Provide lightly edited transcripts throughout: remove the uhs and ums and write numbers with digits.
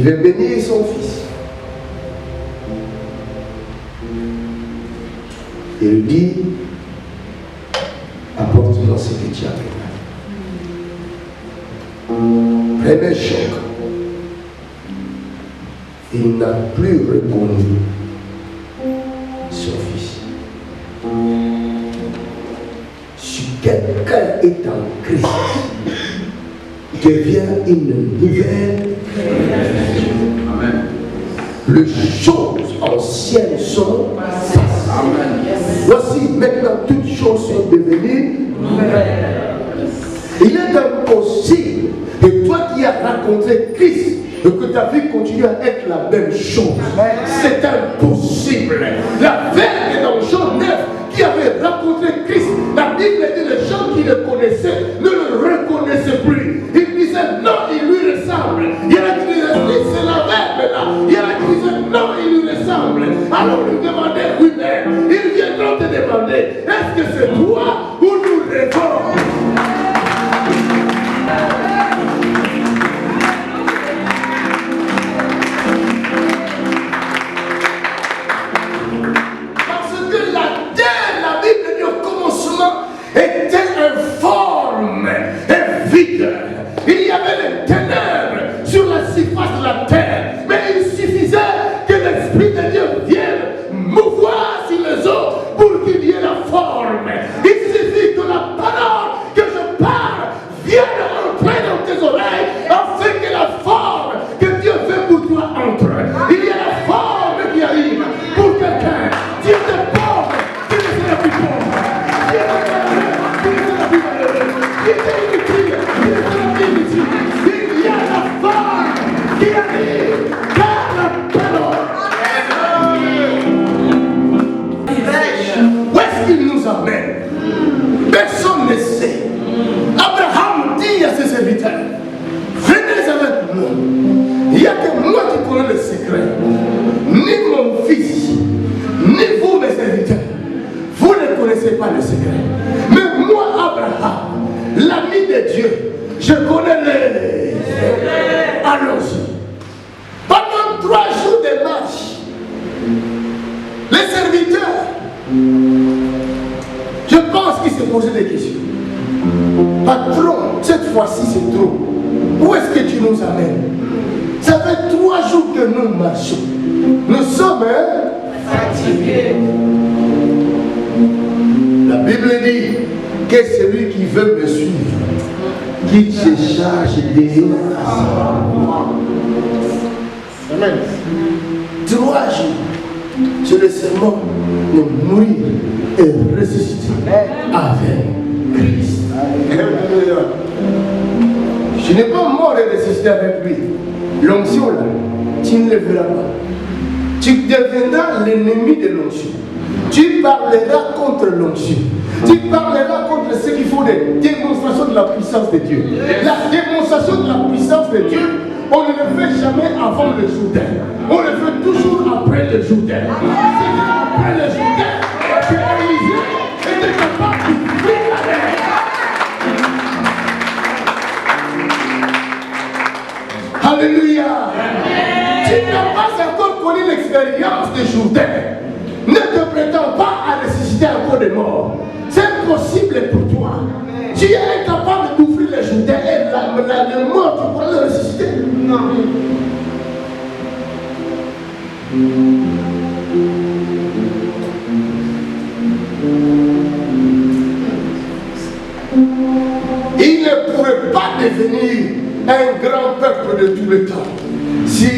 veut bénir son fils. Il lui dit, apporte-moi ce que tu as préparé. Premier choc. Il n'a plus reconnu son fils. Si quelqu'un est en Christ, devient une nouvelle création. Amen. Les choses anciennes sont passées. Voici maintenant toutes choses sont devenues nouvelles. Il est impossible que toi qui as rencontré Christ et que ta vie continue à être la même chose. C'est impossible. La veille dans Jean 9 qui avait rencontré Christ, la Bible dit les gens qui le connaissaient ne le reconnaissaient plus. Ils disaient non, il lui ressemble. Il y en a qui disaient oui, c'est la même là. Il y en a qui disaient non, il lui ressemble. Alors lui demandait oui, mais ils viendront te demander est-ce que c'est toi ou nous rêvons? Était informe et vide. Il y avait les ténèbres sur la surface de la terre, mais il suffisait que l'Esprit de Dieu vienne mouvoir sur les eaux pour qu'il y ait la forme. Il suffit que la parole que je parle vienne entrer dans tes oreilles afin que la forme que Dieu veut pour toi entre. Il y a la forme qui arrive pour quelqu'un. Dieu te porte, Dieu ne sera plus pauvre. Il y a la forme qui arrive par la parole. Où est-ce qu'il nous amène? Personne ne sait. Abraham dit à ses serviteurs, venez avec moi. Il n'y a que moi qui connais le secret. Ni mon fils, ni vous mes serviteurs. Vous ne connaissez pas le secret. Mais moi, Abraham, l'ami de Dieu, je connais les secrets. Allons-y. Pendant 3 jours de marche, les serviteurs, je pense qu'ils se posaient des questions. Patron, cette fois-ci c'est trop. Où est-ce que tu nous amènes? Ça fait 3 jours que nous marchons. Nous sommes fatigués. La Bible dit que celui qui veut me suivre, qu'il se charge de moi. Amen. 3 jours, c'est le serment de mourir et ressusciter avec Christ. Je n'ai pas mort et ressuscité avec lui. L'onction là, tu ne le verras pas. Tu deviendras l'ennemi de l'onction. Tu parleras contre l'onction. Tu parleras contre ceux qui font des démonstrations de la puissance de Dieu. La démonstration de la puissance de Dieu, on ne le fait jamais avant le Jourdain. On le fait toujours après le Jourdain. C'est après le Jourdain que Élisée était capable d'ouvrir la mer. Alléluia. Tu n'as pas encore connu l'expérience de Jourdain. Ne te prétends pas à ressusciter encore des morts. C'est possible pour toi. Tu es incapable d'ouvrir les Jourdain et le mort, tu pourras le ressusciter. Non. Il ne pourrait pas devenir un grand peuple de tout le temps si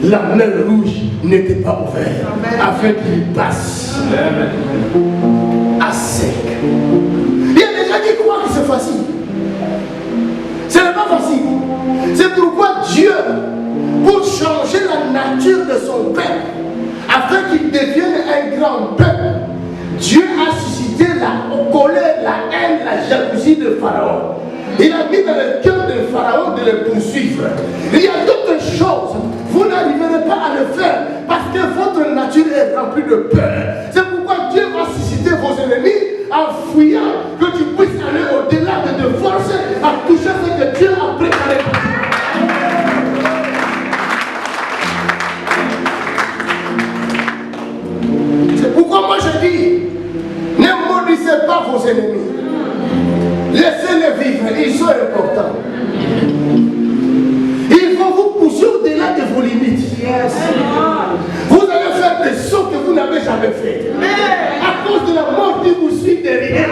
la mer rouge n'était pas ouverte afin qu'il passe à sec. Il y a des gens qui croient que c'est facile. Ce n'est pas facile. C'est pourquoi Dieu, pour changer la nature de son peuple, afin qu'il devienne un grand peuple, Dieu a suscité la colère, la haine, la jalousie de Pharaon. Il a mis dans le cœur de Pharaon de le poursuivre. Il y a d'autres choses. Vous n'arriverez pas à le faire parce que votre nature est remplie de peur. C'est pourquoi Dieu va susciter vos ennemis en fuyant, que tu puisses aller au-delà de tes forces à toucher ce que Dieu a préparé pour toi. vos ennemis. Laissez-les vivre, ils sont importants. Ils vont vous pousser au-delà de vos limites. Vous allez faire des sauts que vous n'avez jamais fait. À cause de la mort qui vous suit derrière.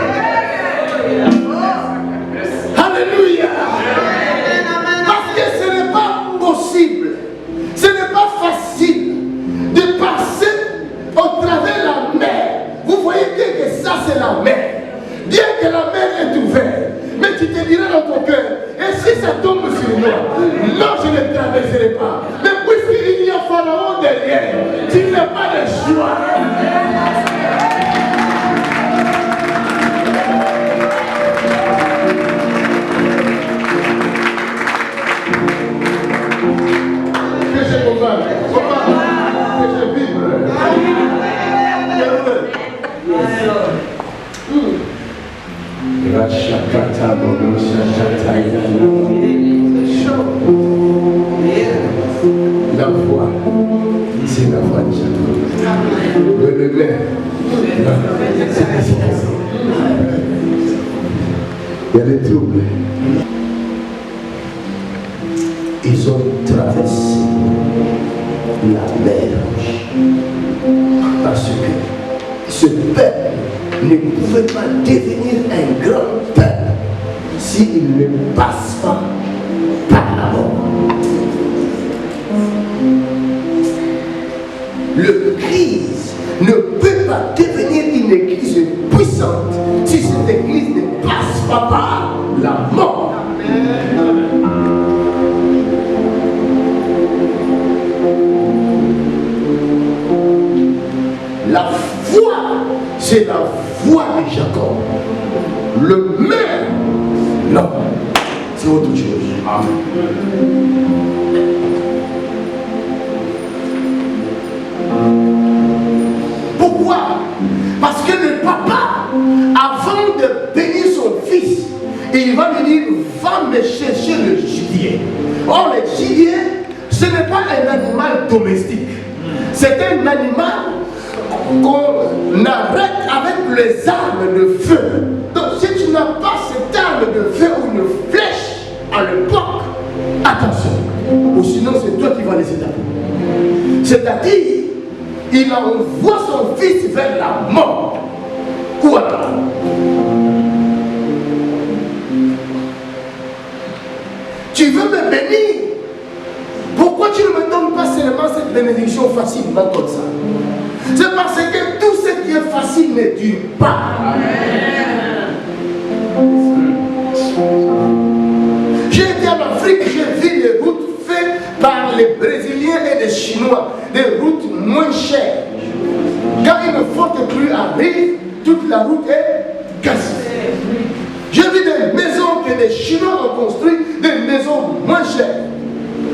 Alléluia. Parce que ce n'est pas possible, ce n'est pas facile de passer au travers la mer. Vous voyez que ça c'est la mer. Bien que la mer est ouverte, mais tu te diras dans ton cœur, et si ça tombe sur moi, non, je ne traverserai pas. Mais puisqu'il y a Pharaon derrière, tu n'as pas de choix. Que je combatte, que je vive. La voix, c'est la voix de Jacob. Le degré, c'est l'efficacité. Il y a des troubles. Ils ont traversé la mer Rouge. Parce que ce peuple ne pouvait pas devenir un grand peuple s'il ne passe pas par la mort. L'église ne peut pas devenir une église puissante si cette église ne passe pas par la mort. La foi, c'est la foi de Jacob. Le maire, non, c'est autre chose. Amen. Pourquoi? Parce que le papa, avant de bénir son fils, il va lui dire, va me chercher le gibier. Or, le gibier, ce n'est pas un animal domestique. C'est un animal qu'on arrête avec les armes de feu. Donc si tu n'as pas cette arme de feu ou une flèche à l'époque, attention, ou sinon c'est toi qui vas laisser ta peau. C'est-à-dire, il envoie son fils vers la mort. Ou alors, tu veux me bénir? Pourquoi tu ne me donnes pas seulement cette bénédiction facilement comme ça? C'est parce que tout ce qui est facile ne dure pas. J'ai été en Afrique, j'ai vu des routes faites par les Brésiliens et les Chinois, des routes moins chères. Quand une forte pluie arrive, toute la route est cassée. J'ai vu des maisons que les Chinois ont construites, des maisons moins chères.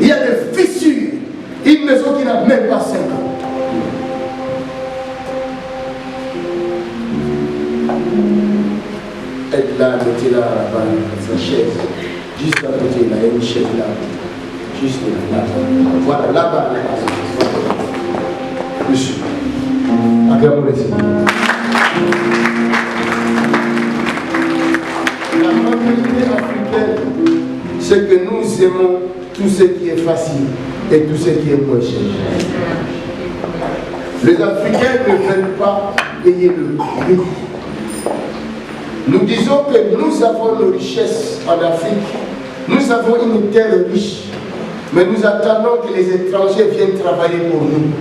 Il y a des fissures. Une maison qui n'a même pas 5 ans. Et là, mettez-la là-bas, sa chaise. Juste à côté, là, il y a une chaise là. Juste là. Voilà, là-bas. Monsieur. Acclamons les Seigneurs. La mentalité africaine, c'est que nous aimons tout ce qui est facile et tout ce qui est moins cher. Les Africains ne veulent pas payer le prix. Nous disons que nous avons nos richesses en Afrique, nous avons une terre riche, mais nous attendons que les étrangers viennent travailler pour nous,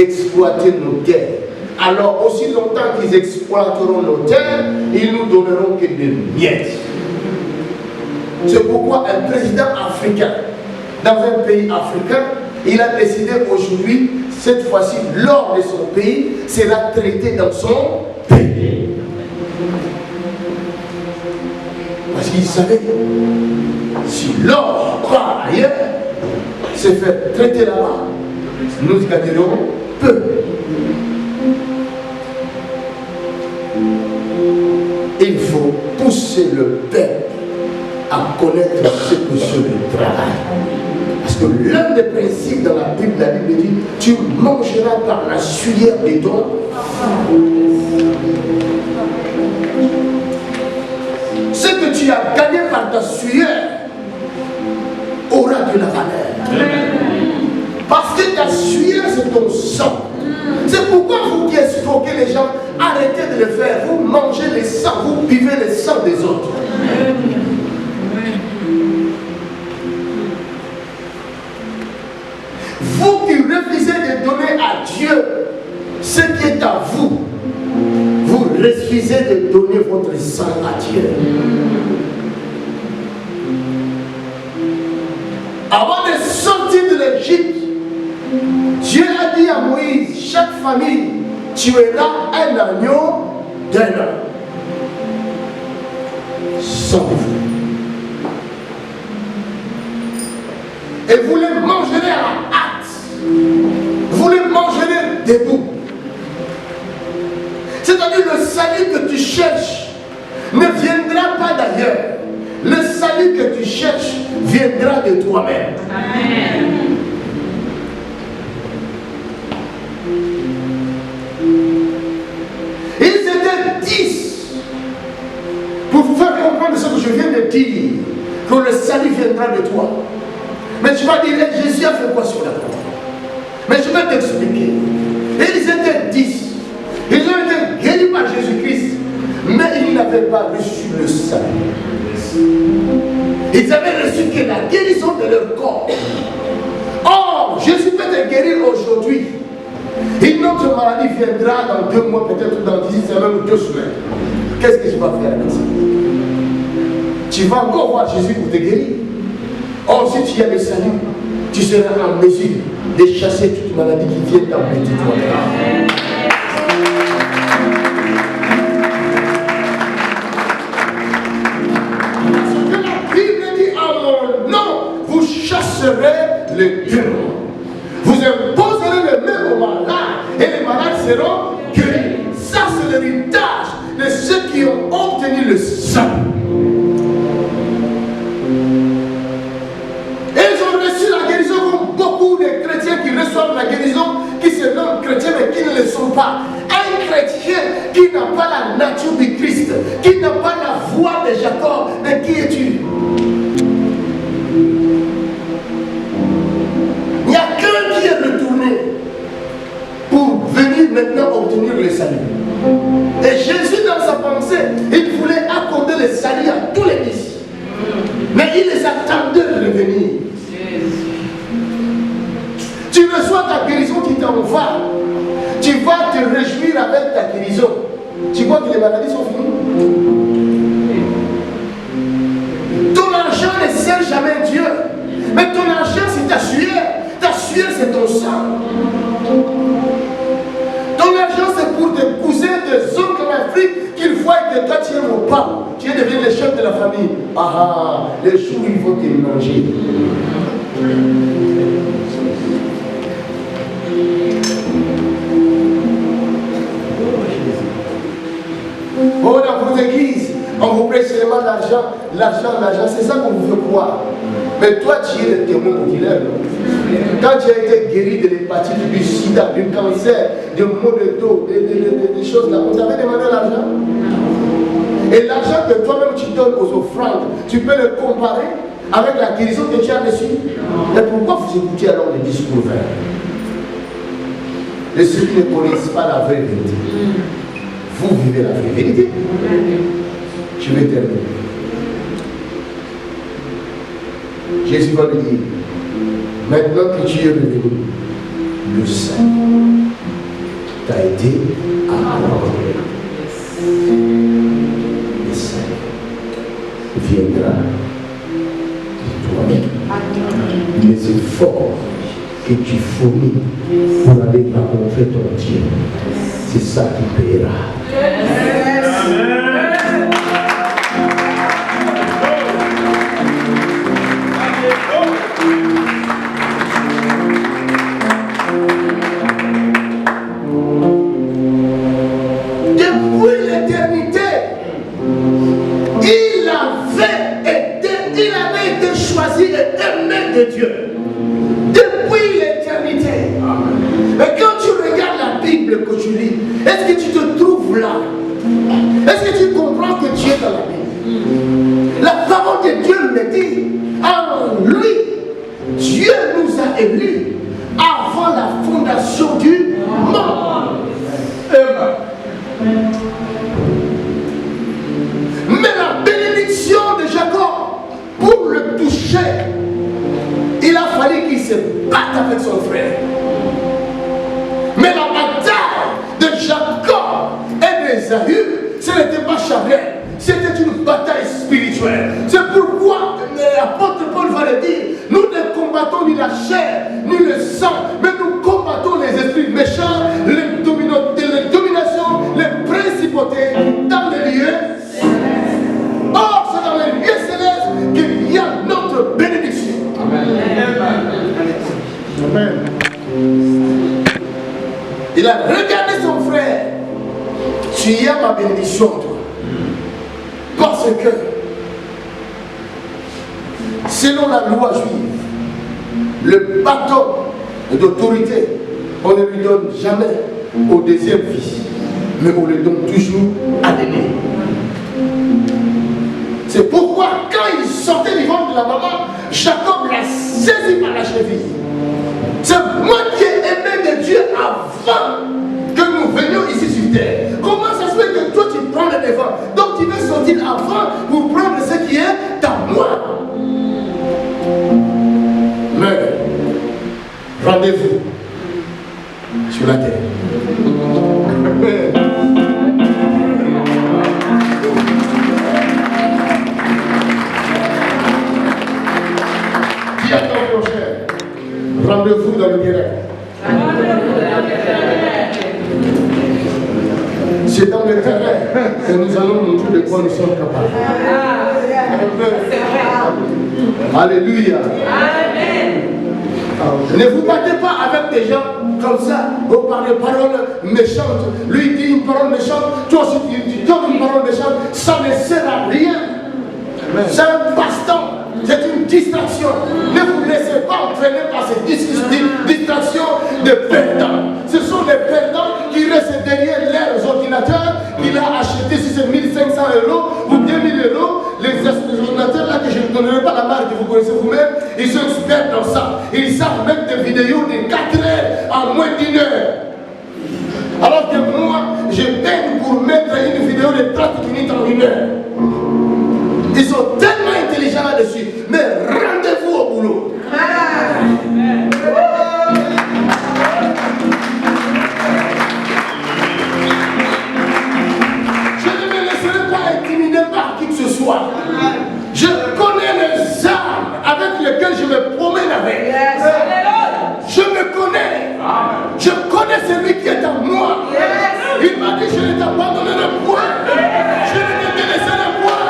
exploiter nos terres. Alors aussi longtemps qu'ils exploiteront nos terres, ils nous donneront que des miettes. C'est pourquoi un président africain, dans un pays africain, il a décidé aujourd'hui, cette fois-ci, l'or de son pays sera traité dans son pays. Parce qu'il savait, si l'or part ailleurs, se fait traiter là-bas, nous gagnerons peu. Il faut pousser le peuple à connaître ce que c'est le travail. Parce que l'un des principes dans la Bible dit, tu mangeras par la sueur de ton. tu as gagné par ta sueur aura de la valeur. Parce que ta sueur, c'est ton sang. C'est pourquoi vous qui escroquez les gens, arrêtez de le faire. Vous mangez les sangs, vous buvez les sangs des autres. Vous qui refusez de donner à Dieu ce qui est à vous, vous refusez de donner votre sang à Dieu. Avant de sortir de l'Égypte, Dieu a dit à Moïse, chaque famille tuera un agneau d'un an. Sans vous. Et vous les mangerez à la hâte. Vous les mangerez debout. C'est-à-dire le salut que tu cherches ne viendra pas d'ailleurs. Le salut que tu cherches viendra de toi-même. Amen. Ils étaient 10 pour vous faire comprendre ce que je viens de dire, que le salut viendra de toi. Mais tu vas dire, Jésus a fait quoi sur la croix? Mais je vais t'expliquer. Et ils étaient 10. Ils ont été guéris par Jésus-Christ, mais ils n'avaient pas reçu le salut. Ils avaient reçu que la guérison de leur corps. Or, Jésus peut te guérir aujourd'hui. Une autre maladie viendra dans 2 mois, peut-être dans 10 semaines ou 2 semaines. Qu'est-ce que tu vas faire avec ça? Tu vas encore voir Jésus pour te guérir. Or, si tu as le salut, tu seras en mesure de chasser toute maladie qui vient t'embêter toi. Chasserez les démons. Vous imposerez les mains aux malades et les malades seront guéris. Ça, c'est l'héritage de ceux qui ont obtenu le salut. Et ils ont reçu la guérison comme beaucoup de chrétiens qui reçoivent la guérison, qui se nomment chrétiens mais qui ne le sont pas. Un chrétien qui n'a pas la nature du Christ, qui n'a pas la voix de Jacob, mais qui es-tu? Il n'y a qu'un qui est retourné pour venir maintenant obtenir le salut. Et Jésus, dans sa pensée, il voulait accorder le salut à tous les disciples. Mais il les attendait de revenir. Tu reçois ta guérison qui t'envoie. Tu vas te réjouir avec ta guérison. Tu vois que les maladies sont finies. Ton argent ne sert jamais Dieu. Mais ton argent, c'est ta sueur. Ta sueur, c'est ton sang. Ton argent, c'est pour tes cousins, tes oncles en Afrique qu'ils voient que toi, tu es mon papa. Tu es devenu le chef de la famille. Ah, les jours où ils vont te manger. Oh, dans vos églises, on vous prête seulement l'argent, c'est ça qu'on vous fait croire. Mais toi, tu es le témoin populaire. Quand tu as été guéri de l'hépatite, du sida, du cancer, du maux de dos, des choses là, on t'avait demandé l'argent. Et l'argent que toi-même tu donnes aux offrandes, tu peux le comparer avec la guérison que tu as reçue. Mais pourquoi vous écoutez alors les discours verts de ceux qui ne connaissent pas la vraie vérité? Vous vivez la vraie vérité. Je vais terminer. Jésus va lui dire, maintenant que tu es revenu, le salut t'a été accordé. Le salut viendra de toi-même. Les efforts que tu fournis pour aller rencontrer ton Dieu, c'est ça qui paiera. Depuis l'éternité, il avait été choisi et aimé de Dieu. Depuis l'éternité. Mais quand tu regardes la Bible que tu lis, est-ce que tu te trouves là? Est-ce que tu comprends que Dieu est dans la Bible? Dieu me dit, en lui, Dieu nous a élus avant la fondation du monde. Mais la bénédiction de Jacob, pour le toucher, il a fallu qu'il se batte avec son frère. Mais la bataille de Jacob et d'Ésaü, ce n'était pas charnel, c'était une bataille spirituelle. C'est pourquoi l'apôtre Paul va le dire, nous ne combattons ni la chair, ni le sang, mais nous combattons les esprits méchants, les dominations, les principautés dans les lieux. Or, c'est dans les lieux célestes qu'il y a notre bénédiction. Amen. Il a regardé son frère. Tu y as ma bénédiction, toi. Parce que, selon la loi juive, le bâton d'autorité, on ne lui donne jamais au deuxième fils, mais on le donne toujours à l'aîné. C'est pourquoi, quand il sortait du ventre de la maman, Jacob l'a saisi par la cheville. C'est moi qui ai aimé de Dieu avant que nous venions ici sur terre. Comment ça se fait que toi tu prends le devant? Donc tu veux sortir avant pour prendre ce qui est à moi. Mais rendez-vous sur la terre. Dis à ton prochain, rendez-vous dans le direct. C'est dans le terrain que nous allons montrer de quoi nous sommes capables. Alléluia. Ne vous battez pas avec des gens comme ça, vous parlez paroles méchantes. Lui dit une parole méchante, toi aussi tu donnes une parole méchante, ça ne sert à rien. C'est un passe-temps. C'est une distraction. Ne vous laissez pas entraîner par cette distraction de perdants. Ce sont des perdants qui restent derrière leurs ordinateurs qu'il a acheté si c'est 1500 € ou 2000 €. Les ordinateurs là que je ne donnerai pas la marque que vous connaissez vous-même, ils sont experts dans ça. Ils savent mettre des vidéos de 4 heures en moins d'1 heure. Alors que moi, je peine pour mettre une vidéo de 30 minutes en 1 heure. Ils sont tellement intelligents là-dessus. Mais rendez-vous au boulot. Je ne me laisserai pas intimider par qui que ce soit. Je connais les armes avec lesquelles je me promène avec. Je me connais. Je connais celui qui est en moi. Il m'a dit, je ne t'abandonnerai point. Je ne te délaisserai point.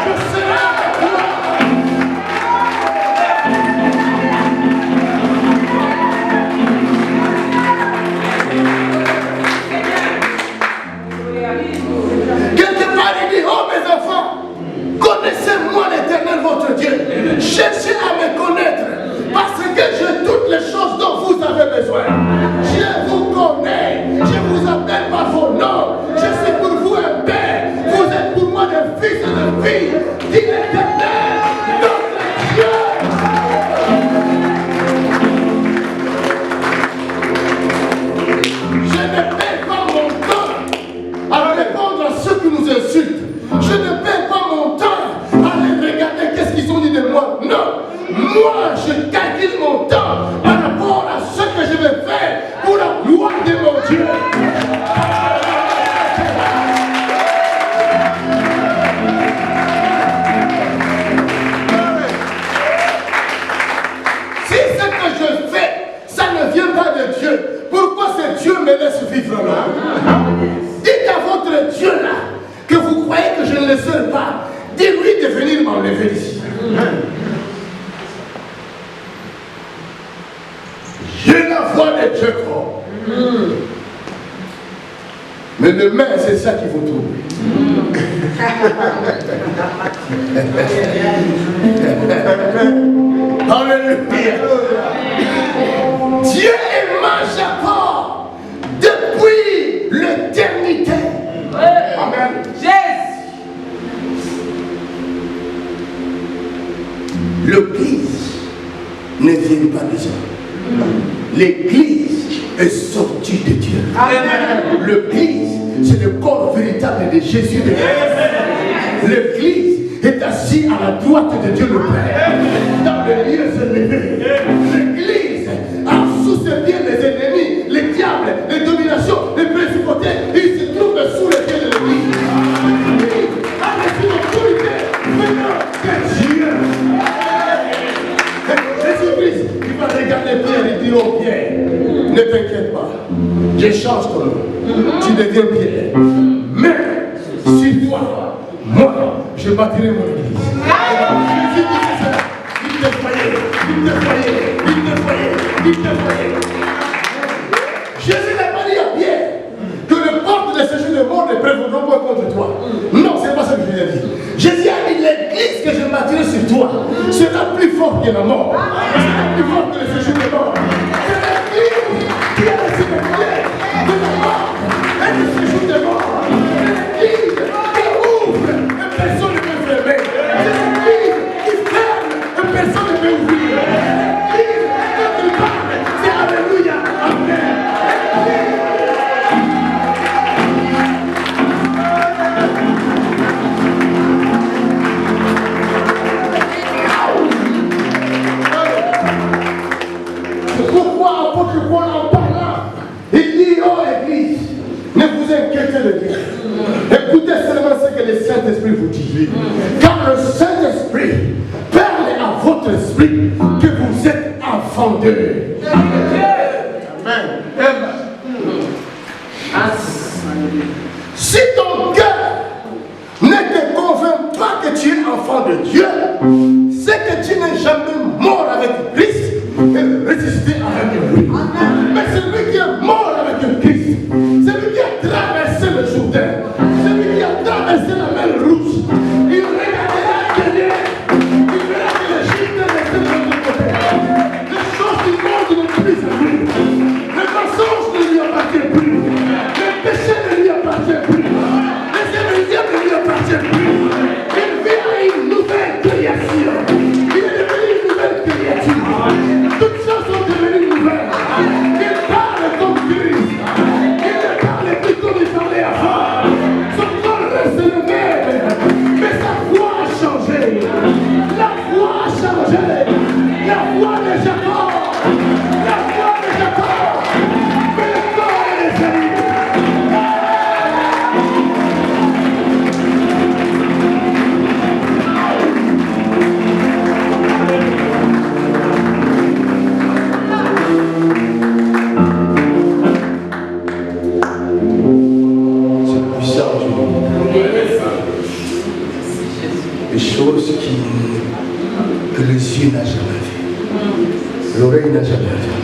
Je serai avec toi. Quelque part, il dit, oh mes enfants, connaissez-moi l'Éternel votre Dieu. Cherchez à me connaître. Parce que j'ai toutes les choses dont vous avez besoin. Je vous connais. Je vous appelle par vos noms. Je suis pour vous un père. Vous êtes pour moi des fils et des filles. Dit l'Éternel, notre Dieu. Je ne perds pas mon temps à répondre à ceux qui nous insultent. Je ne perds pas mon temps à les regarder qu'est-ce qu'ils ont dit de moi. Non. Moi, je calcule mon temps par rapport à ce que je vais faire pour la gloire de mon Dieu. Si ce que je fais, ça ne vient pas de Dieu, pourquoi ce Dieu me laisse vivre là? Dites à votre Dieu là que vous croyez que je ne le serai pas. Dis-lui de venir m'enlever d'ici. J'ai la voix de Dieu fort. Mais demain, c'est ça qu'il faut trouver. Alléluia. Dieu aima Jacob depuis l'éternité. Amen. L'église ne vient pas des hommes. L'église est sortie de Dieu. L'église, c'est le corps véritable de Jésus de Christ. L'église est assise à la droite de Dieu le Père, dans le lieu élevé. L'église a sous ses pieds les ennemis, les diables, les dominations, les principautés. Ils se trouvent sous les pieds de l'église. L'église a reçu l'autorité venant de Dieu. Jésus-Christ, il va regarder Pierre et dire au Pierre, ne t'inquiète pas, je change ton nom, tu deviens Pierre. Mais si toi, moi, je bâtirai mon église. Jésus dit ça, il te voyait. Jésus n'a pas dit à Pierre que les portes de séjour de mort ne prévaudront pas contre toi. Non, c'est pas ça que Jésus a dit. Jésus a dit l'église que je bâtirai sur toi sera plus forte que la mort. Sera plus forte que le séjour de mort. C'est l'église qui a laissé le pied de la mort et du séjour de mort. C'est l'église qui ouvre et personne ne peut fermer. C'est l'église qui ferme et personne ne peut ouvrir. L'église, quand tu parles, c'est Alléluia. Amen. Pourquoi apôtre Paul en parlant, il dit, oh Église, ne vous inquiétez de rien. Écoutez seulement ce que le Saint-Esprit vous dit. Car le Saint-Esprit parle à votre esprit que vous êtes enfants d'eux. Amen. Si ton cœur ne te convainc pas que tu es enfant de Dieu, c'est que tu n'es jamais mort avec Christ et ressuscité avec lui. Mais celui qui est mort avec Christ, celui qui a traversé le Jourdain, celui qui a traversé la mer Rouge, il regardera derrière, il verra que l'Égypte est restée de l'autre côté. Les choses du monde ne sont plus à lui. Le mensonge ne lui appartient plus. Le péché ne lui appartient plus. Les hérésies ne lui appartiennent plus. Il vit à une nouvelle création. Il est devenu une nouvelle créature. Toutes choses sont devenues nouvelles. Il parle comme Christ. Il ne parle plus comme il parlait avant. Son corps reste le même. Mais sa voix a changé. La voix a changé. La voix de Jacob. La voix de Jacob. Mais le corps est réservé. Des choses que les yeux n'ont jamais vues, l'oreille n'a jamais vues.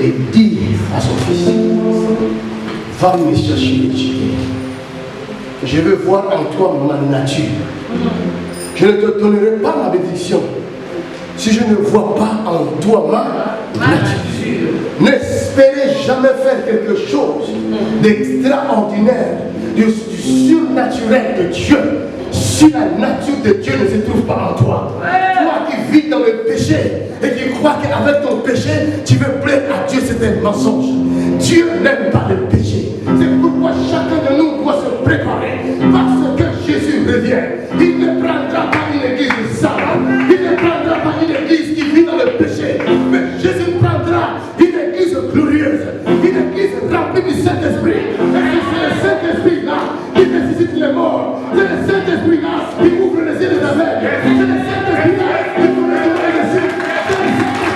Et dit à son fils, va me chercher les yeux. Je veux voir en toi ma nature. Je ne te donnerai pas ma bénédiction si je ne vois pas en toi ma nature. N'espérez jamais faire quelque chose d'extraordinaire, du surnaturel de Dieu, si la nature de Dieu ne se trouve pas en toi. Toi qui vis dans le péché et qui crois qu'avec ton péché, tu veux plaire à Dieu, c'est un mensonge. Dieu n'aime pas le péché. C'est pourquoi chacun de nous doit se préparer. Parce que Jésus revient. Il ne prendra pas une église sale. Il ne prendra pas une église qui vit dans le péché. Mais Jésus prendra une église glorieuse. Une église remplie du Saint-Esprit. Et c'est le Saint-Esprit-là qui ressuscite les morts. C'est le Saint-Esprit-là qui ouvre les yeux des aveugles. C'est le Saint-Esprit-là qui ouvre les yeux des cieux. C'est le Saint-Esprit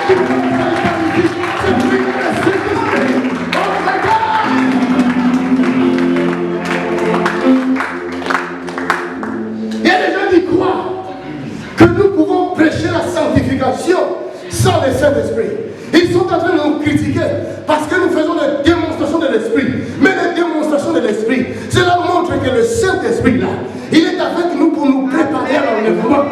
qui ouvre les yeux des paralysés. C'est lui le Saint-Esprit. Oh my God! Il y a des gens qui croient que nous pouvons prêcher la sanctification sans le Saint-Esprit. Ils sont en train de nous critiquer parce que nous faisons des démonstrations de l'Esprit. Mais les démonstrations de l'Esprit, cela montre que le Saint-Esprit là, il est avec nous pour nous préparer à l'enlèvement.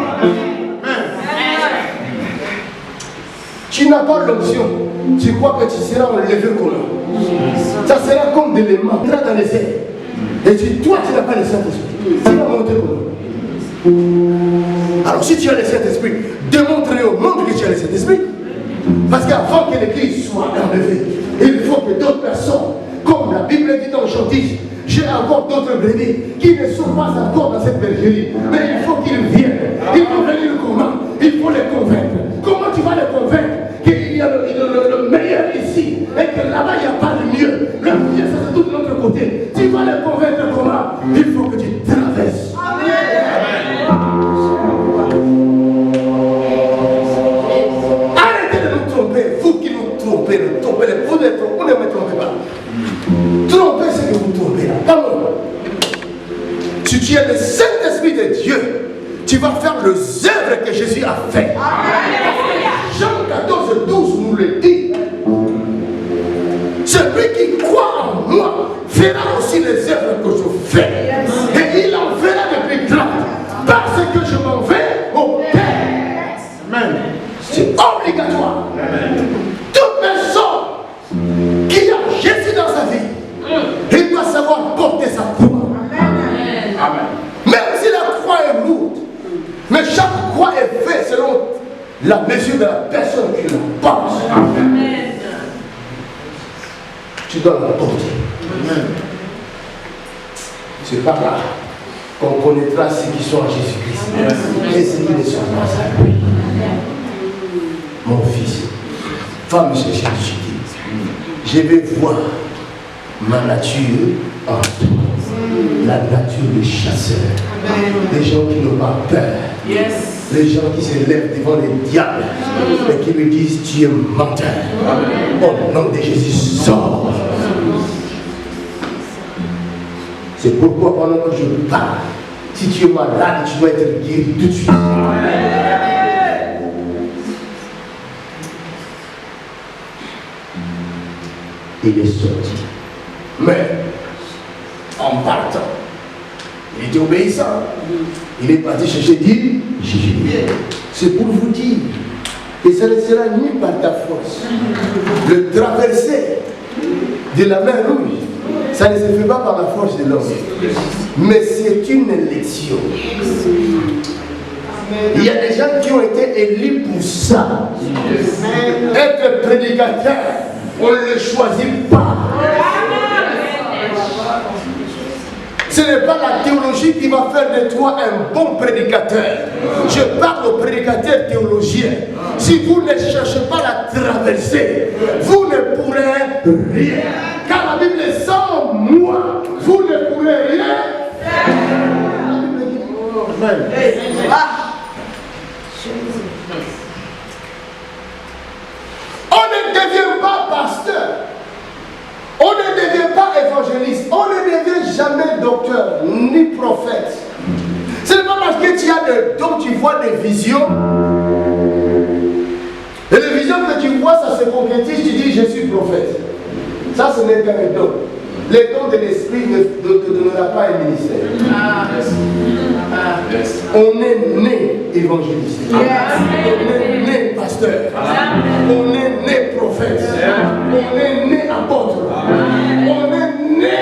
Tu n'as pas l'onction. tu crois que tu seras enlevé comment? Ça sera comme de l'aimant. Tu seras dans les airs. Et toi, tu n'as pas le Saint-Esprit. Tu vas monter comment? Alors, si tu as le Saint-Esprit, démontre au monde que tu as le Saint-Esprit. Parce qu'avant que l'Église soit enlevée, il faut que d'autres personnes, comme la Bible dit dans Jean 10, j'ai encore d'autres brebis qui ne sont pas encore dans cette bergerie. Mais il faut qu'ils viennent. Ils vont venir comment? Il faut les convaincre. Comment tu vas les convaincre qu'il y a le meilleur ici et que là-bas il n'y a pas de mieux? Le mieux, ça se trouve de l'autre côté. Tu vas les convaincre comment? Il faut que tu traverses. Arrêtez de nous tromper. Vous qui nous trompez, vous ne me trompez pas. Tromper, c'est que vous trompez là. Pas moi. Si tu es le Saint-Esprit de Dieu, tu vas faire les œuvres que Jésus a fait. Jean 14, 12 nous le dit. Celui qui croit en moi fera aussi les œuvres que je fais. Et il en fera depuis là. Parce que je m'en vais au Père. Amen. C'est obligatoire. Toute personne qui a Jésus dans sa vie, il doit savoir porter sa croix. Amen. Même si la croix est lourde, mais chaque croix est faite selon la mesure de la personne qui la porte. Amen. Tu dois la porter. Amen. C'est par là qu'on connaîtra ceux qui sont en Jésus-Christ et ceux qui ne sont pas à lui. Mon fils, va me chercher Jésus. Je vais voir ma nature en toi. La nature des chasseurs. Des gens qui n'ont pas peur. Les gens qui se lèvent devant les diables et qui lui disent tu es menteur. Au nom de Jésus, sors. C'est pourquoi pendant que je parle, si tu es malade, tu dois être guéri tout de suite. Il est sorti. Mais en partant, il était obéissant. Il est parti chercher Dieu. C'est pour vous dire que ça ne sera ni par ta force. Le traverser de la mer Rouge, ça ne se fait pas par la force de l'homme. Mais c'est une élection. Il y a des gens qui ont été élus pour ça. Être prédicateur, on ne le choisit pas. Ce n'est pas la théologie qui va faire de toi un bon prédicateur. Je parle aux prédicateurs théologiens. Si vous ne cherchez pas la traversée, vous ne pourrez rien. Car la Bible est sans moi, vous ne pourrez rien faire. On ne devient pas pasteur. On ne devient pas évangéliste, on ne devient jamais docteur, ni prophète. Ce n'est pas parce que tu as des dons, tu vois des visions. Et les visions que tu vois, ça se concrétise, tu dis je suis prophète. Ça, ce n'est qu'un don. Les dons de l'esprit ne te donnera pas un ministère. On est né évangéliste. On est né pasteur. On est né prophète. On est né apôtre. On est né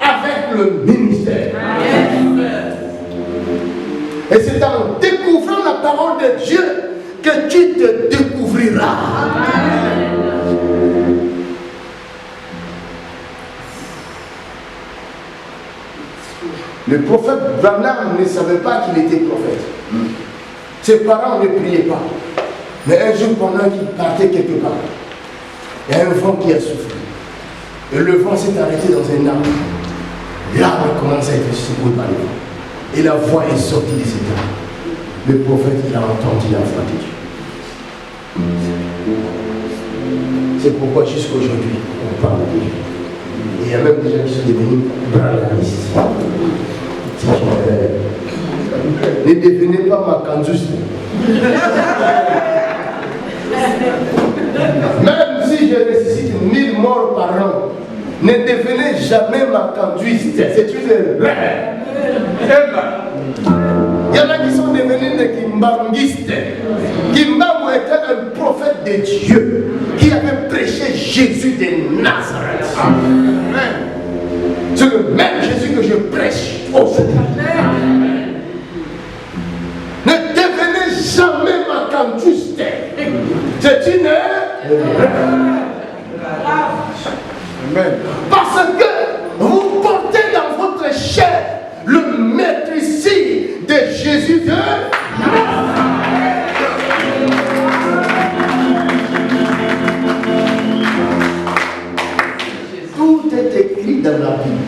avec le ministère. Et c'est en découvrant la parole de Dieu que tu te découvriras. Le prophète Branham ne savait pas qu'il était prophète. Ses parents ne priaient pas. Mais un jour, pendant qu'il partait quelque part, il y a un vent qui a soufflé. Et le vent s'est arrêté dans un arbre. L'arbre commence à être secoué par le vent. Et la voix est sortie de cet arbre. Le prophète, il a entendu la voix de Dieu. C'est pourquoi jusqu'aujourd'hui, on parle de Dieu. Et il y a même des gens qui sont devenus branhamistes. Ne devenez pas macandus. Même si je nécessite 1000 morts par an, ne devenez jamais macandus. C'est une erreur. Il y en a qui sont devenus des kimbanguistes. Kimbangu était un prophète de Dieu qui avait prêché Jésus de Nazareth. Amen. C'est le même Jésus que je prêche aujourd'hui. Ne devenez jamais macantuste. C'est une erreur. Amen. Parce que vous portez dans votre chair le maîtricide de Jésus de Nazareth. Tout est écrit dans la Bible.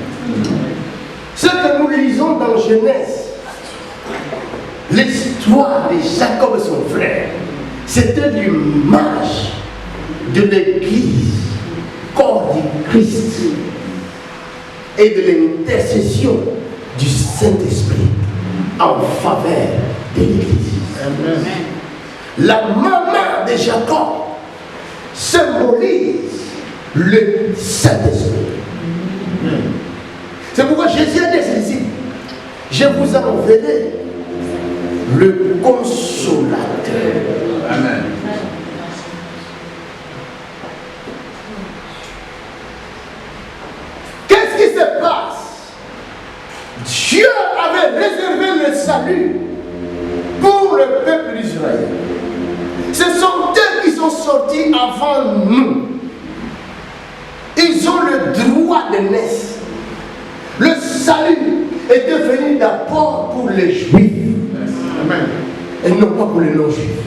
Ce que nous lisons dans Genèse, l'histoire de Jacob et son frère, c'était l'image de l'Église, corps du Christ, et de l'intercession du Saint-Esprit en faveur de l'Église. La maman de Jacob symbolise le Saint-Esprit. C'est pourquoi Jésus a dit ceci: je vous enverrai le consolateur. Amen. Qu'est-ce qui se passe? Dieu avait réservé le salut pour le peuple d'Israël. Ce sont eux qui sont sortis avant nous. Ils ont le droit de naître. Le salut est devenu d'abord pour les Juifs. Amen. Et non pas pour les non-Juifs.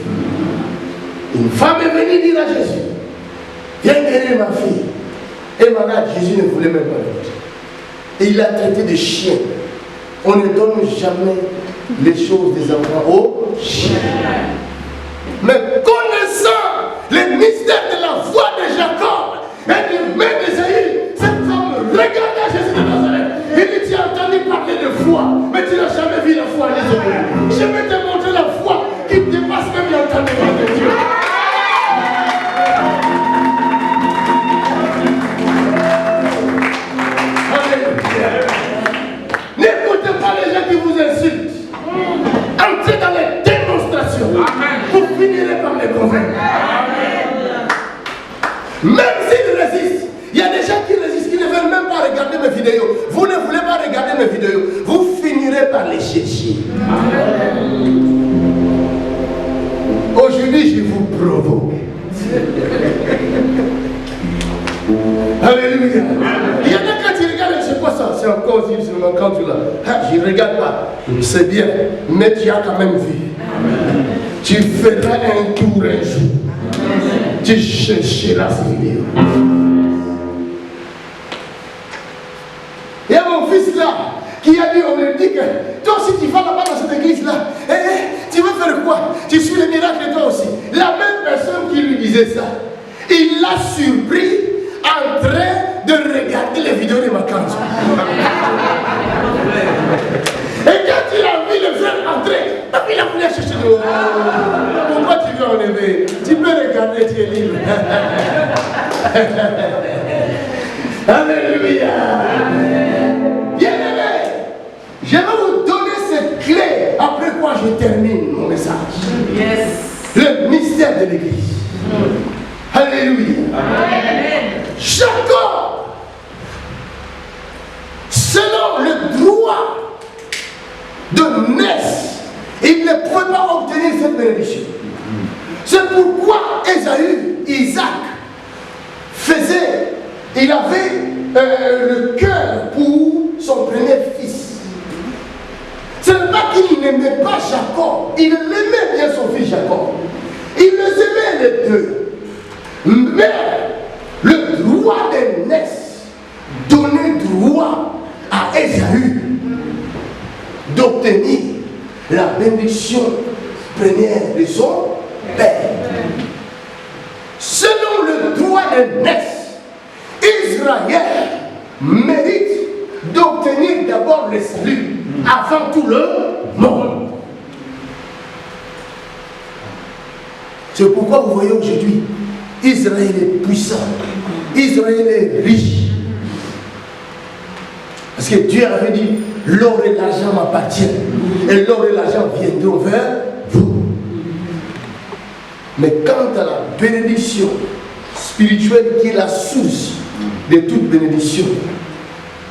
Une femme est venue dire à Jésus: viens guérir ma fille. Et malade, Jésus ne voulait même pas l'autre. Et il l'a traité de chien. On ne donne jamais les choses des enfants aux chiens. Mais connaissant les mystères de la foi de Jacob et du maître d'Ésaïe, cette femme regardait Jésus de Nazareth. Il dit: tu as entendu parler de foi, mais tu n'as jamais vu la foi des hommes. Je vais te montrer la foi qui dépasse même l'entendement de Dieu. N'écoutez pas les gens qui vous insultent. Entrez dans les démonstrations. Vous finirez par les convaincre. Même s'ils résistent, il y a des gens qui résistent, qui ne veulent même pas regarder mes vidéos. Vous ne voulez pas regarder mes vidéos, vous finirez par les chercher. Aujourd'hui, je vous provoque. Alléluia. Il y en a quand ils regardent, c'est quoi ça? C'est encore seulement quand tu l'as. Je ne regarde pas. C'est bien, mais tu as quand même vu. Tu feras un tour un jour. Tu chercheras ces vidéos. Il y a mon fils là qui a dit, on lui dit que toi aussi tu vas là-bas dans cette église là, tu veux faire quoi? Tu suis le miracle toi aussi. La même personne qui lui disait ça, il l'a surpris en train de regarder les vidéos de ma canne. Et quand il a vu le frère entrer, il a voulu chercher de l'eau. Pourquoi tu veux enlever? Tu peux regarder, tu es libre. Alléluia. Bien-aimé, je vais vous donner cette clé, après quoi je termine mon message. Yes. Le mystère de l'Église. Alléluia. Amen. Jacob, selon le droit de naissance, il ne pouvait pas obtenir cette bénédiction. C'est pourquoi Isaac faisait, il avait le cœur pour son premier fils. Ce n'est pas qu'il n'aimait pas Jacob, il aimait bien son fils Jacob. Il les aimait les deux. Mais le droit de naissance donnait droit à Ésaü d'obtenir la bénédiction première de son père. Selon le droit de naissance, Israël mérite d'obtenir d'abord le salut avant tout le monde. C'est pourquoi vous voyez aujourd'hui, Israël est puissant, Israël est riche. Parce que Dieu avait dit, l'or et l'argent m'appartiennent, et l'or et l'argent viendront vers vous. Mais quant à la bénédiction spirituelle qui est la source de toute bénédiction,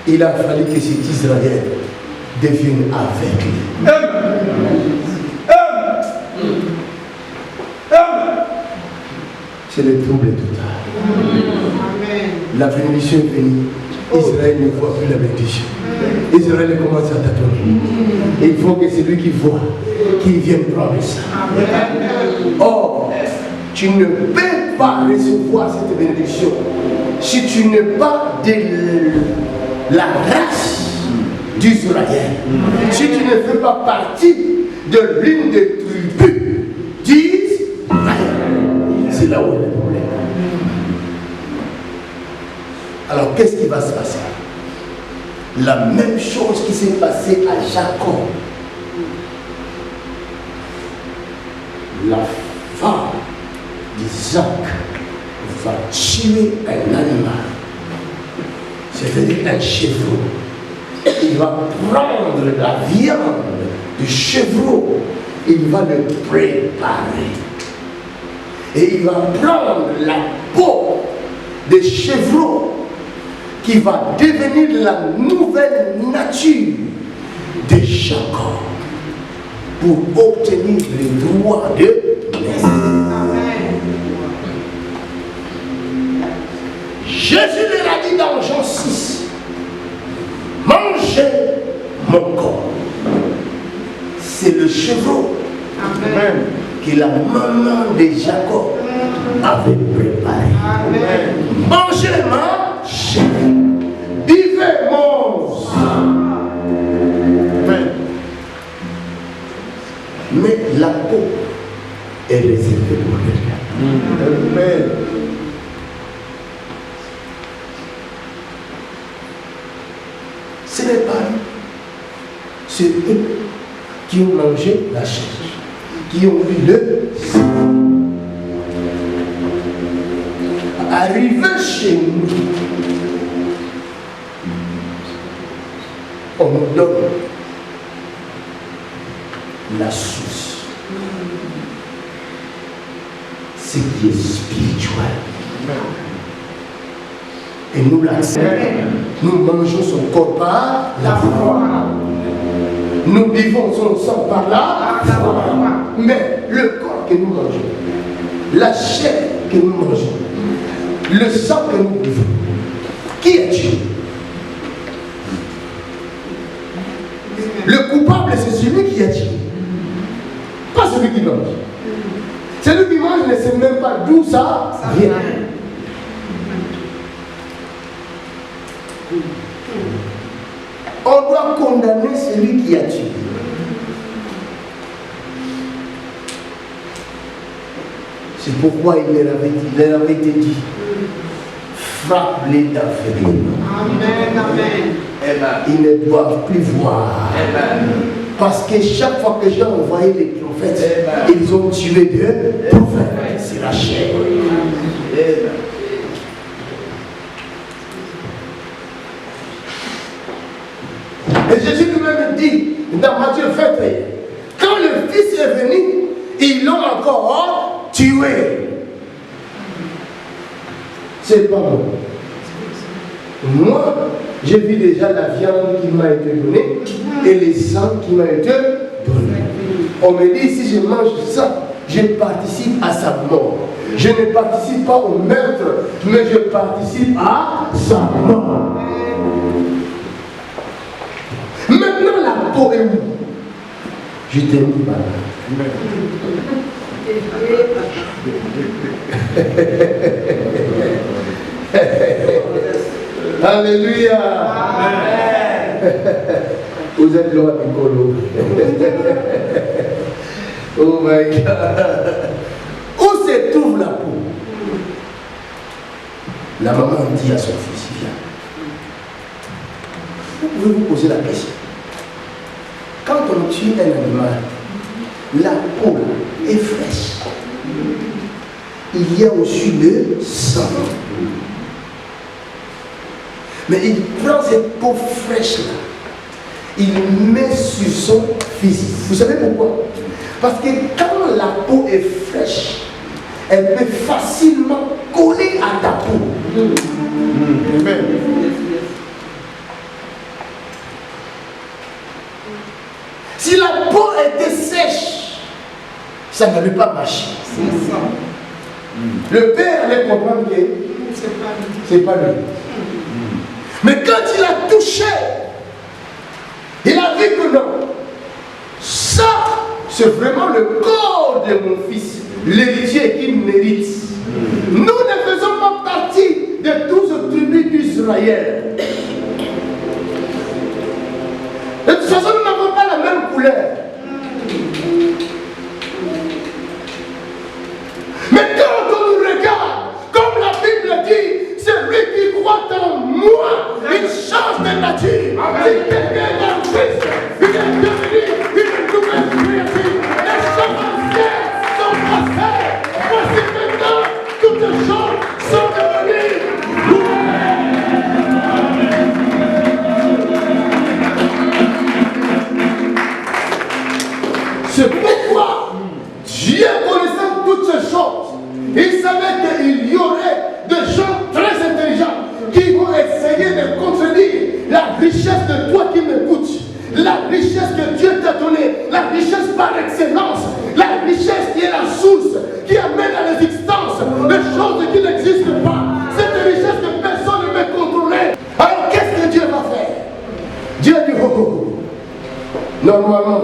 il a fallu que cet Israël devienne aveugle. C'est le trouble total. La bénédiction est venue. Israël ne voit plus la bénédiction. Israël commence à tâtonner. Il faut que celui qui voit, qu'il vienne prendre ça. Or, tu ne peux pas recevoir cette bénédiction si tu n'es pas de la race d'Israël. Si tu ne fais pas partie de l'une des tribus d'Israël. C'est là où est le problème. Alors, qu'est-ce qui va se passer? La même chose qui s'est passée à Jacob. La femme d'Isaac va tuer un animal. C'est-à-dire un chevreau. Il va prendre la viande du chevreau. Il va le préparer. Et il va prendre la peau des chevreaux qui va devenir la nouvelle nature de Jacob pour obtenir le droit de naissance. Jésus leur a dit dans Jean 6, mangez mon corps. C'est le chevreau que la maman de Jacob avait préparé. Mangez ma chair. Buvez mon sang. Mais la peau est réservée pour quelqu'un. Amen. Ce n'est pas nous. C'est eux qui ont mangé la chair, qui ont bu le sang. Arrivé chez nous, on nous donne la source, ce qui est spirituel. Et nous l'acceptons. Nous mangeons son corps par la foi. Nous buvons son sang par la foi. Mais le corps que nous mangeons, la chair que nous mangeons, le sang que nous buvons, qui est-il? Le coupable, c'est celui qui a tué. Pas celui qui mange. Celui qui mange ne sait même pas d'où ça vient. On doit condamner celui qui a tué. C'est pourquoi il leur avait été dit, frappe-les d'aveuglement. Amen, amen. Ils ne doivent plus voir. Amen. Parce que chaque fois que j'ai envoyé les prophètes, amen, ils ont tué deux prophètes. C'est la chair. Amen. Et Jésus lui-même dit dans Matthieu 21, quand le Fils est venu, ils l'ont encore tué. C'est pas moi. Moi, j'ai vu déjà la viande qui m'a été donnée et les sangs qui m'a été donné. On me dit, si je mange ça, je participe à sa mort. Je ne participe pas au meurtre, mais je participe à sa mort. Maintenant, la peau est où? Je t'ai mis par là. Alléluia. Amen. Vous êtes loin du colo. Oh my God. Où se trouve la peau? La maman dit à son fils, viens. Vous pouvez vous poser la question. Quand on tue un animal, la peau est fraîche. Il y a aussi le sang. Mais il prend cette peau fraîche-là, il met sur son physique. Vous savez pourquoi? Parce que quand la peau est fraîche, elle peut facilement coller à ta peau. Amen. Si la peau était sèche, ça n'allait pas marcher. C'est ça. Le père allait comprendre que c'est pas lui. Mais quand il a touché, il a vu que non. Ça, c'est vraiment le corps de mon fils, l'héritier qui mérite. Nous ne faisons pas partie de 12 tribus d'Israël. De toute façon, nous n'avons pas la même couleur. Mais quand on nous regarde, comme la Bible dit, celui qui croit en moi, il change de nature. Si quelqu'un est dans Christ, il est devenu une nouvelle créature. Les choses anciennes sont passées. Voici maintenant, toutes les choses sont devenues nouvelles. C'est pourquoi Dieu, connaissant toutes ces choses, il savait qu'il y aurait des gens très intelligents qui vont essayer de contredire la richesse de toi qui m'écoutes, la richesse que Dieu t'a donnée, la richesse par excellence, la richesse qui est la source, qui amène à l'existence des choses qui n'existent pas, cette richesse que personne ne peut contrôler. Alors qu'est-ce que Dieu va faire? Dieu dit, oh, oh, oh. Normalement,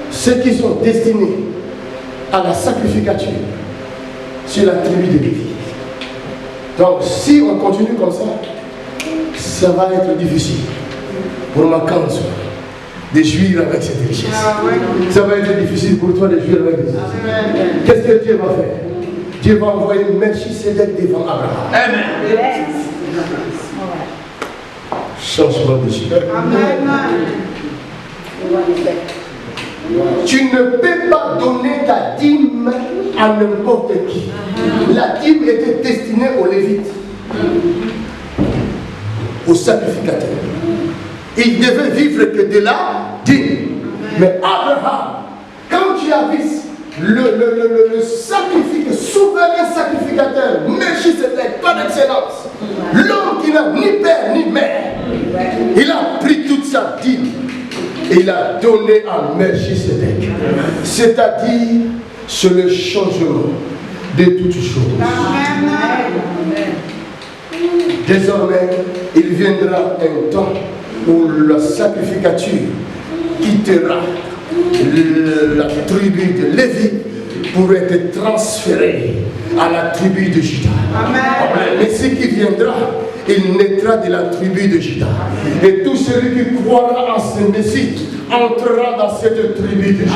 ceux qui sont destinés à la sacrificature, c'est la tribu de Lévi. Donc si on continue comme ça, ça va être difficile pour ma cause de jouir avec cette richesse. Ça va être difficile pour toi de jouir avec cette richesse. Qu'est-ce que Dieu va faire? Dieu va envoyer Melchisedec devant Abraham. Amen. Changement de Dieu. Amen. Tu ne peux pas donner ta dîme à n'importe qui. La dîme était destinée aux Lévites, aux sacrificateurs. Ils devaient vivre que de la dîme. Mais Abraham, quand tu as vu le souverain sacrificateur, Melchisedec par excellence, l'homme qui n'a ni père ni mère, il a pris toute sa dîme. Et il a donné à Melchisedec. C'est-à-dire, c'est le changement de toutes choses. Désormais, il viendra un temps où la sacrificature quittera la tribu de Lévi pour être transférée à la tribu de Juda. Mais ce qui viendra, il naîtra de la tribu de Juda. Et tout celui qui croira en ce Messie entrera dans cette tribu de Juda.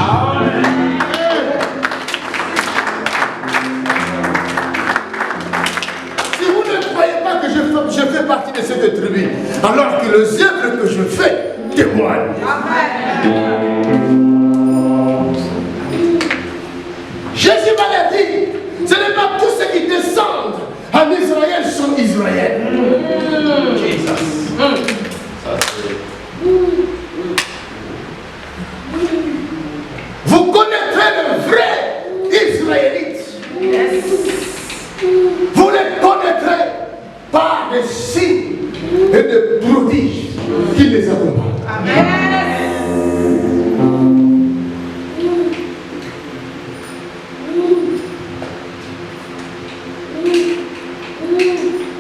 Si vous ne croyez pas que je fais partie de cette tribu, alors que les œuvres que je fais témoignent. Jésus m'a dit, ce n'est pas tous ceux qui descendent en Israël sont Israël. Vous connaîtrez le vrai Israélite. Vous les connaîtrez par des signes et des prodiges qui les accompagnent. Amen.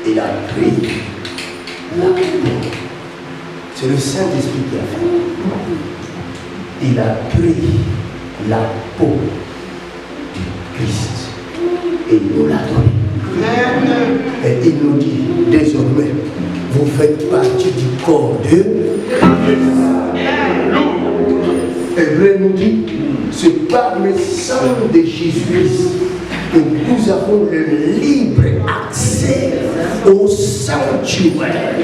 Il a pris la peau. C'est le Saint-Esprit qui a fait. Il a pris la peau du Christ et il nous l'a donné. Et il nous dit désormais, vous faites partie du corps de Christ. Hébreu nous dit, c'est par le sang de Jésus-Christ que nous avons le libre accès au sanctuaire.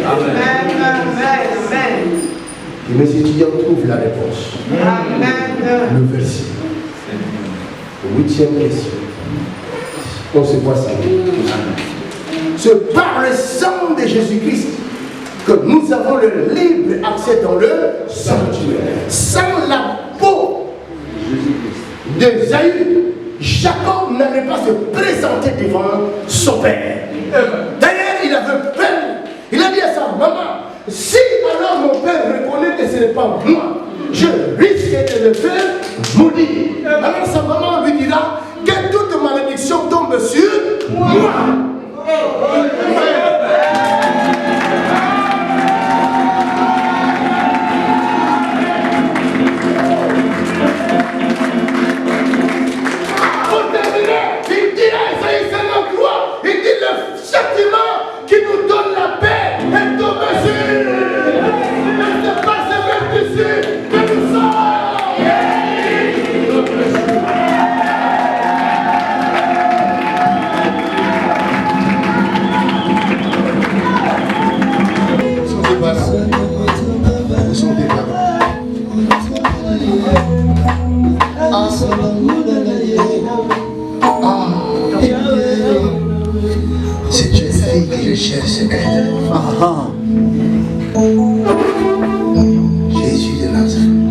Et mes étudiants trouvent la réponse. Le verset. 8e question. On se voit ça. C'est par le sang de Jésus-Christ que nous avons le libre accès dans le sanctuaire. Sans la peau d'Ésaü, Jacob n'allait pas se présenter devant son père. D'ailleurs, il avait peur. Il a dit à sa maman, si alors mon père reconnaît que ce n'est pas moi, je risque de le faire maudire. Alors sa maman lui dira que toute malédiction tombe sur moi. Pour terminer, il dit à Isaïe 53, il dit le châtiment qui nous donne la paix est tombé sur nous. Mais c'est pas ce même ici que nous sommes. C'est une fille que je cherche elle. Jésus de Nazareth.